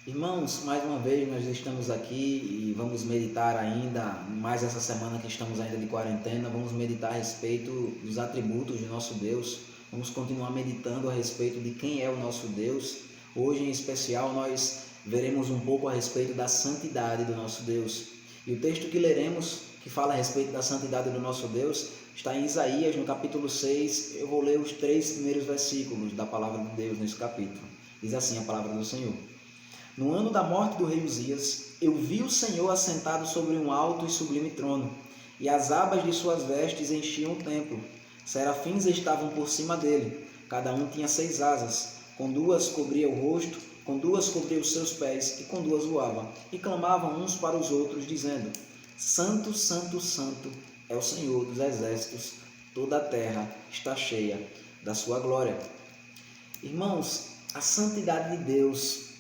Irmãos, mais uma vez nós estamos aqui e vamos meditar ainda, mais essa semana que estamos ainda de quarentena, vamos meditar a respeito dos atributos de nosso Deus, vamos continuar meditando a respeito de quem é o nosso Deus. Hoje em especial nós veremos um pouco a respeito da santidade do nosso Deus. E o texto que leremos, que fala a respeito da santidade do nosso Deus, está em Isaías, no capítulo 6. Eu vou ler os 3 primeiros versículos da palavra de Deus nesse capítulo. Diz assim a palavra do Senhor: No ano da morte do rei Uzias, eu vi o Senhor assentado sobre um alto e sublime trono, e as abas de suas vestes enchiam o templo. Serafins estavam por cima dele, cada um tinha 6 asas, com 2 cobria o rosto, com 2 cobria os seus pés, e com 2 voavam, e clamavam uns para os outros, dizendo: Santo, Santo, Santo é o Senhor dos exércitos, toda a terra está cheia da sua glória. Irmãos, a santidade de Deus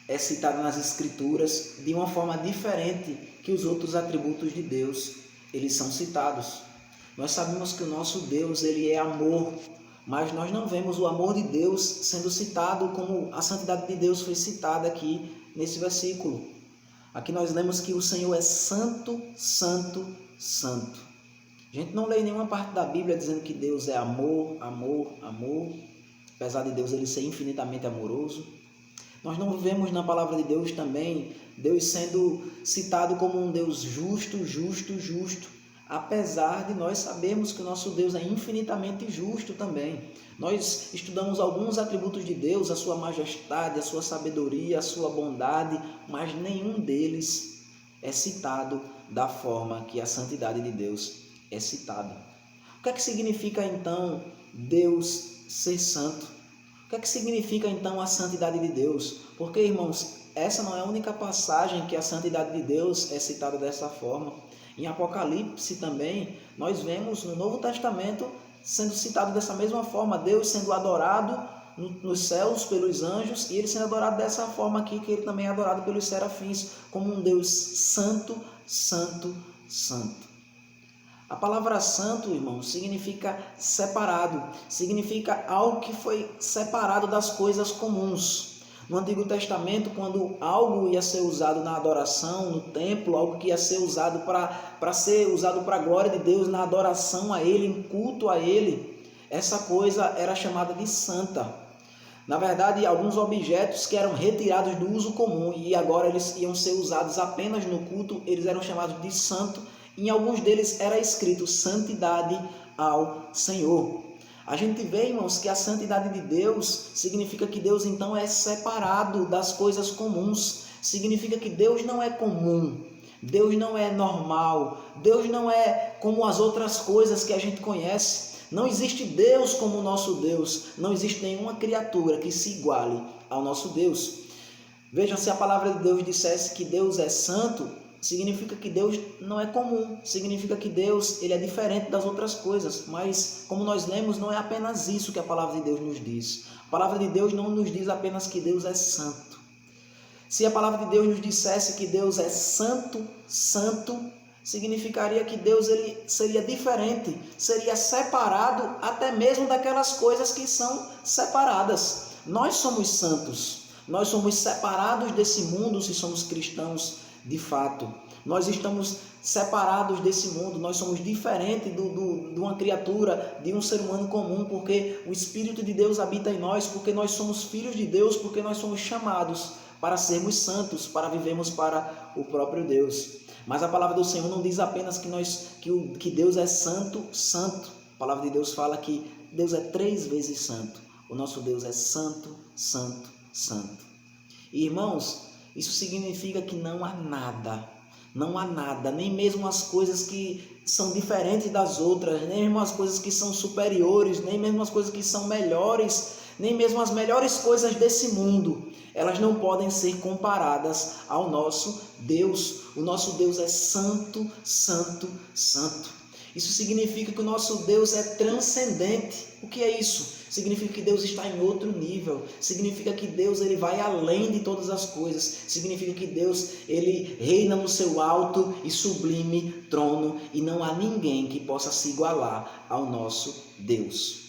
é citada nas Escrituras de uma forma diferente que os outros atributos de Deus, eles são citados. Nós sabemos que o nosso Deus, ele é amor, mas nós não vemos o amor de Deus sendo citado como a santidade de Deus foi citada aqui nesse versículo. Aqui nós lemos que o Senhor é santo, santo, santo. A gente não lê nenhuma parte da Bíblia dizendo que Deus é amor, amor, amor, apesar de Deus ele ser infinitamente amoroso. Nós não vemos na palavra de Deus também Deus sendo citado como um Deus justo, justo, justo, apesar de nós sabermos que o nosso Deus é infinitamente justo também. Nós estudamos alguns atributos de Deus, a sua majestade, a sua sabedoria, a sua bondade, mas nenhum deles é citado da forma que a santidade de Deus é citada. O que é que significa então Deus ser santo? O que é que significa então a santidade de Deus? Porque, irmãos, essa não é a única passagem que a santidade de Deus é citada dessa forma. Em Apocalipse também, nós vemos no Novo Testamento sendo citado dessa mesma forma, Deus sendo adorado nos céus pelos anjos e ele sendo adorado dessa forma aqui, que ele também é adorado pelos serafins, como um Deus santo, santo, santo. A palavra santo, irmão, significa separado, significa algo que foi separado das coisas comuns. No Antigo Testamento, quando algo ia ser usado na adoração, no templo, algo que ia ser usado para ser usado para a glória de Deus, na adoração a Ele, em culto a Ele, essa coisa era chamada de santa. Na verdade, alguns objetos que eram retirados do uso comum e agora eles iam ser usados apenas no culto, eles eram chamados de santo. Em alguns deles era escrito santidade ao Senhor. A gente vê, irmãos, que a santidade de Deus significa que Deus então é separado das coisas comuns. Significa que Deus não é comum, Deus não é normal, Deus não é como as outras coisas que a gente conhece. Não existe Deus como o nosso Deus, não existe nenhuma criatura que se iguale ao nosso Deus. Vejam, se a palavra de Deus dissesse que Deus é santo, significa que Deus não é comum, significa que Deus ele é diferente das outras coisas, mas como nós lemos, não é apenas isso que a palavra de Deus nos diz. A palavra de Deus não nos diz apenas que Deus é santo. Se a palavra de Deus nos dissesse que Deus é santo, santo, significaria que Deus ele seria diferente, seria separado até mesmo daquelas coisas que são separadas. Nós somos santos, nós somos separados desse mundo se somos cristãos. De fato, nós estamos separados desse mundo, nós somos diferentes de uma criatura, de um ser humano comum, porque o Espírito de Deus habita em nós, porque nós somos filhos de Deus, porque nós somos chamados para sermos santos, para vivermos para o próprio Deus. Mas a palavra do Senhor não diz apenas que Deus é santo, santo. A palavra de Deus fala que Deus é 3 vezes santo. O nosso Deus é santo, santo, santo. E, irmãos, isso significa que não há nada, nem mesmo as coisas que são diferentes das outras, nem mesmo as coisas que são superiores, nem mesmo as coisas que são melhores, nem mesmo as melhores coisas desse mundo, elas não podem ser comparadas ao nosso Deus. O nosso Deus é santo, santo, santo. Isso significa que o nosso Deus é transcendente. O que é isso? Significa que Deus está em outro nível. Significa que Deus ele vai além de todas as coisas. Significa que Deus ele reina no seu alto e sublime trono e não há ninguém que possa se igualar ao nosso Deus.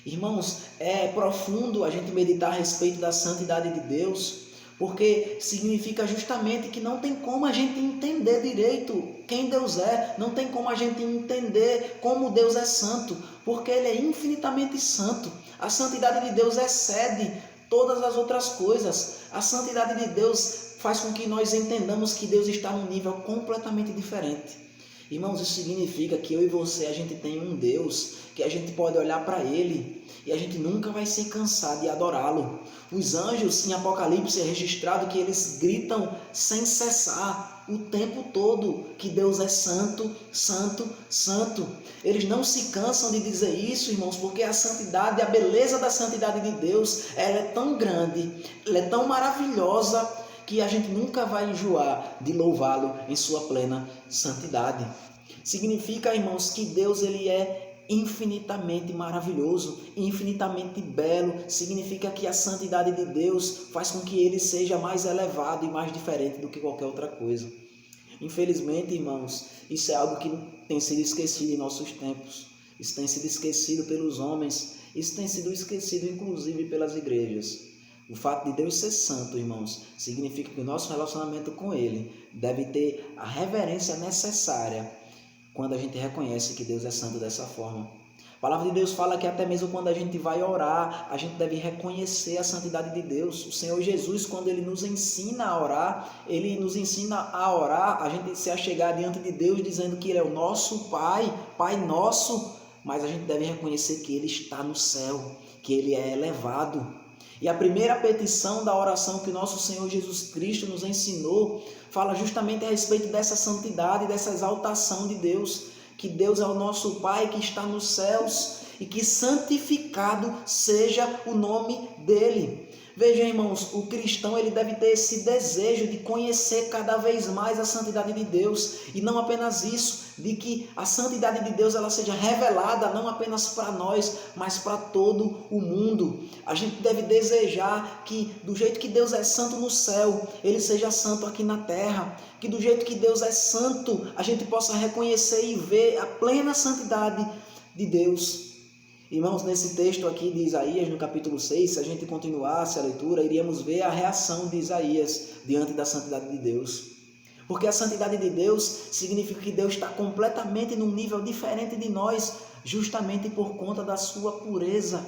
Irmãos, é profundo a gente meditar a respeito da santidade de Deus, Porque significa justamente que não tem como a gente entender direito quem Deus é, não tem como a gente entender como Deus é santo, porque Ele é infinitamente santo. A santidade de Deus excede todas as outras coisas. A santidade de Deus faz com que nós entendamos que Deus está num nível completamente diferente. Irmãos, isso significa que eu e você, a gente tem um Deus que a gente pode olhar para Ele e a gente nunca vai se cansar de adorá-lo. Os anjos, em Apocalipse, é registrado que eles gritam sem cessar o tempo todo que Deus é santo, santo, santo. Eles não se cansam de dizer isso, irmãos, porque a santidade, a beleza da santidade de Deus, ela é tão grande, ela é tão maravilhosa, que a gente nunca vai enjoar de louvá-lo em sua plena santidade. Significa, irmãos, que Deus ele é infinitamente maravilhoso, infinitamente belo. Significa que a santidade de Deus faz com que ele seja mais elevado e mais diferente do que qualquer outra coisa. Infelizmente, irmãos, isso é algo que tem sido esquecido em nossos tempos. Isso tem sido esquecido pelos homens, isso tem sido esquecido inclusive pelas igrejas. O fato de Deus ser santo, irmãos, significa que o nosso relacionamento com Ele deve ter a reverência necessária quando a gente reconhece que Deus é santo dessa forma. A palavra de Deus fala que até mesmo quando a gente vai orar, a gente deve reconhecer a santidade de Deus. O Senhor Jesus, quando Ele nos ensina a orar, Ele nos ensina a orar, a gente se achegar diante de Deus dizendo que Ele é o nosso Pai, Pai nosso, mas a gente deve reconhecer que Ele está no céu, que Ele é elevado. E a primeira petição da oração que o nosso Senhor Jesus Cristo nos ensinou fala justamente a respeito dessa santidade, dessa exaltação de Deus, que Deus é o nosso Pai que está nos céus e que santificado seja o nome dEle. Veja, irmãos, o cristão ele deve ter esse desejo de conhecer cada vez mais a santidade de Deus, e não apenas isso, de que a santidade de Deus ela seja revelada não apenas para nós, mas para todo o mundo. A gente deve desejar que do jeito que Deus é santo no céu, Ele seja santo aqui na terra, que do jeito que Deus é santo, a gente possa reconhecer e ver a plena santidade de Deus. Irmãos, nesse texto aqui de Isaías, no capítulo 6, se a gente continuasse a leitura, iríamos ver a reação de Isaías diante da santidade de Deus. Porque a santidade de Deus significa que Deus está completamente num nível diferente de nós, justamente por conta da sua pureza.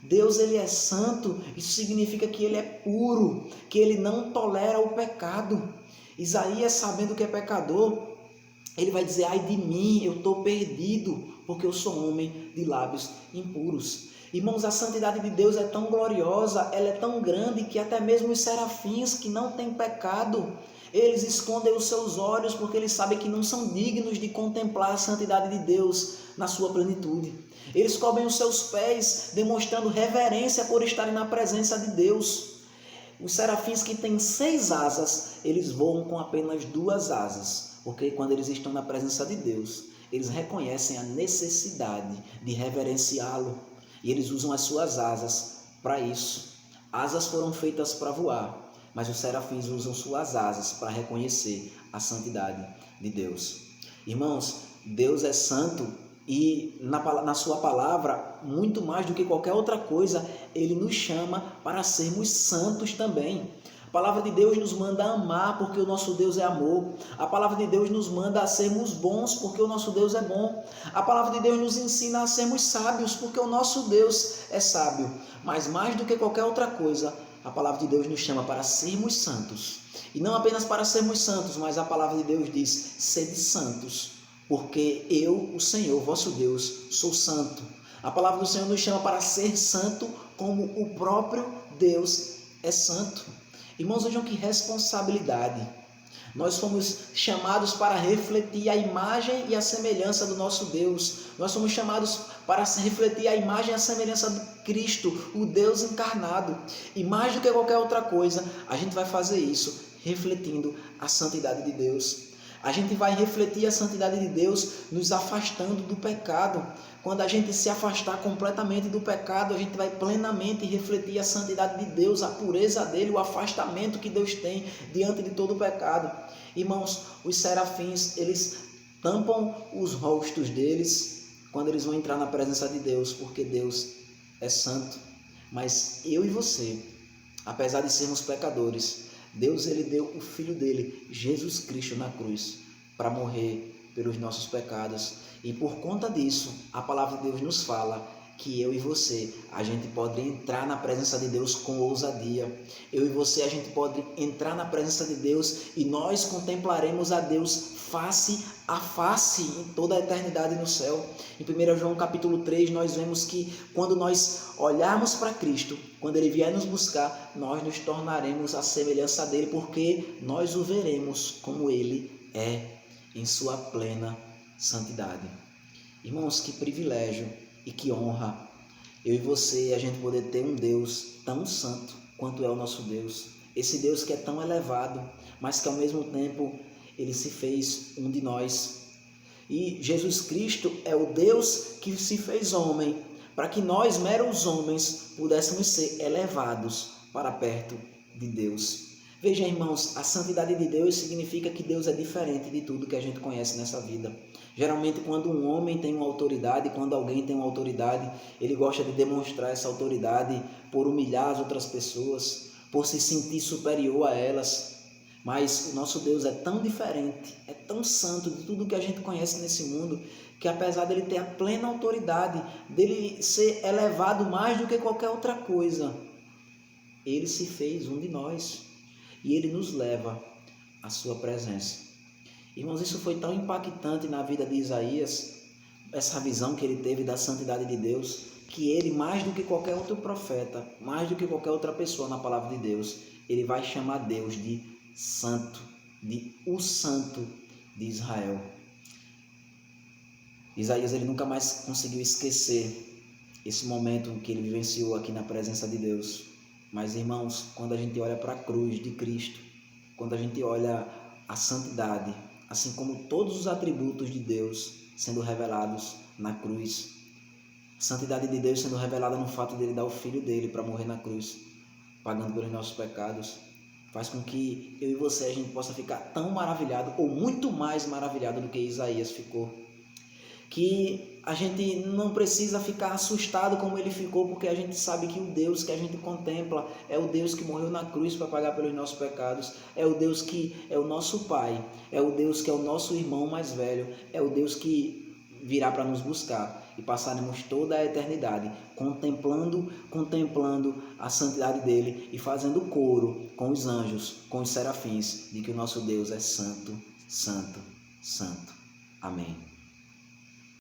Deus ele é santo, isso significa que ele é puro, que ele não tolera o pecado. Isaías, sabendo que é pecador, ele vai dizer, ai de mim, eu estou perdido, porque eu sou homem de lábios impuros. Irmãos, a santidade de Deus é tão gloriosa, ela é tão grande, que até mesmo os serafins que não têm pecado, eles escondem os seus olhos, porque eles sabem que não são dignos de contemplar a santidade de Deus na sua plenitude. Eles cobrem os seus pés, demonstrando reverência por estarem na presença de Deus. Os serafins que têm 6 asas, eles voam com apenas 2 asas, porque quando eles estão na presença de Deus, eles reconhecem a necessidade de reverenciá-lo, e eles usam as suas asas para isso. Asas foram feitas para voar, mas os serafins usam suas asas para reconhecer a santidade de Deus. Irmãos, Deus é santo e na sua palavra, muito mais do que qualquer outra coisa, Ele nos chama para sermos santos também. A palavra de Deus nos manda a amar porque o nosso Deus é amor. A palavra de Deus nos manda a sermos bons porque o nosso Deus é bom. A palavra de Deus nos ensina a sermos sábios porque o nosso Deus é sábio. Mas mais do que qualquer outra coisa, a palavra de Deus nos chama para sermos santos. E não apenas para sermos santos, mas a palavra de Deus diz, sede santos, porque eu, o Senhor, vosso Deus, sou santo. A palavra do Senhor nos chama para ser santo como o próprio Deus é santo. Irmãos, vejam que responsabilidade. Nós fomos chamados para refletir a imagem e a semelhança do nosso Deus. Nós somos chamados para refletir a imagem e a semelhança de Cristo, o Deus encarnado. E mais do que qualquer outra coisa, a gente vai fazer isso refletindo a santidade de Deus. A gente vai refletir a santidade de Deus nos afastando do pecado. Quando a gente se afastar completamente do pecado, a gente vai plenamente refletir a santidade de Deus, a pureza dele, o afastamento que Deus tem diante de todo o pecado. Irmãos, os serafins, eles tampam os rostos deles quando eles vão entrar na presença de Deus, porque Deus é santo. Mas eu e você, apesar de sermos pecadores, Deus ele deu o Filho dele, Jesus Cristo, na cruz, para morrer pelos nossos pecados. E por conta disso, a palavra de Deus nos fala que eu e você, a gente pode entrar na presença de Deus com ousadia. Eu e você, a gente pode entrar na presença de Deus e nós contemplaremos a Deus face a face em toda a eternidade no céu. Em 1 João capítulo 3, nós vemos que quando nós olharmos para Cristo, quando Ele vier nos buscar, nós nos tornaremos a semelhança dEle, porque nós o veremos como Ele é em sua plena santidade. Irmãos, que privilégio e que honra eu e você, a gente poder ter um Deus tão santo quanto é o nosso Deus. Esse Deus que é tão elevado, mas que ao mesmo tempo Ele se fez um de nós. E Jesus Cristo é o Deus que se fez homem, para que nós, meros homens, pudéssemos ser elevados para perto de Deus. Veja, irmãos, a santidade de Deus significa que Deus é diferente de tudo que a gente conhece nessa vida. Geralmente, quando um homem tem uma autoridade, quando alguém tem uma autoridade, ele gosta de demonstrar essa autoridade por humilhar as outras pessoas, por se sentir superior a elas. Mas o nosso Deus é tão diferente, é tão santo de tudo que a gente conhece nesse mundo, que apesar dele ter a plena autoridade, dele ser elevado mais do que qualquer outra coisa, ele se fez um de nós e ele nos leva à sua presença. Irmãos, isso foi tão impactante na vida de Isaías, essa visão que ele teve da santidade de Deus, que ele, mais do que qualquer outro profeta, mais do que qualquer outra pessoa na palavra de Deus, ele vai chamar Deus de santo, de o santo de Israel. Isaías, ele nunca mais conseguiu esquecer esse momento que ele vivenciou aqui na presença de Deus. Mas, irmãos, quando a gente olha para a cruz de Cristo, quando a gente olha a santidade, assim como todos os atributos de Deus sendo revelados na cruz, a santidade de Deus sendo revelada no fato de Ele dar o Filho dele para morrer na cruz, pagando pelos nossos pecados, faz com que eu e você, a gente possa ficar tão maravilhado, ou muito mais maravilhado do que Isaías ficou. Que a gente não precisa ficar assustado como ele ficou, porque a gente sabe que o Deus que a gente contempla é o Deus que morreu na cruz para pagar pelos nossos pecados, é o Deus que é o nosso Pai, é o Deus que é o nosso irmão mais velho, é o Deus que virá para nos buscar e passaremos toda a eternidade contemplando a santidade dele e fazendo coro com os anjos, com os serafins, de que o nosso Deus é santo, santo, santo. Amém.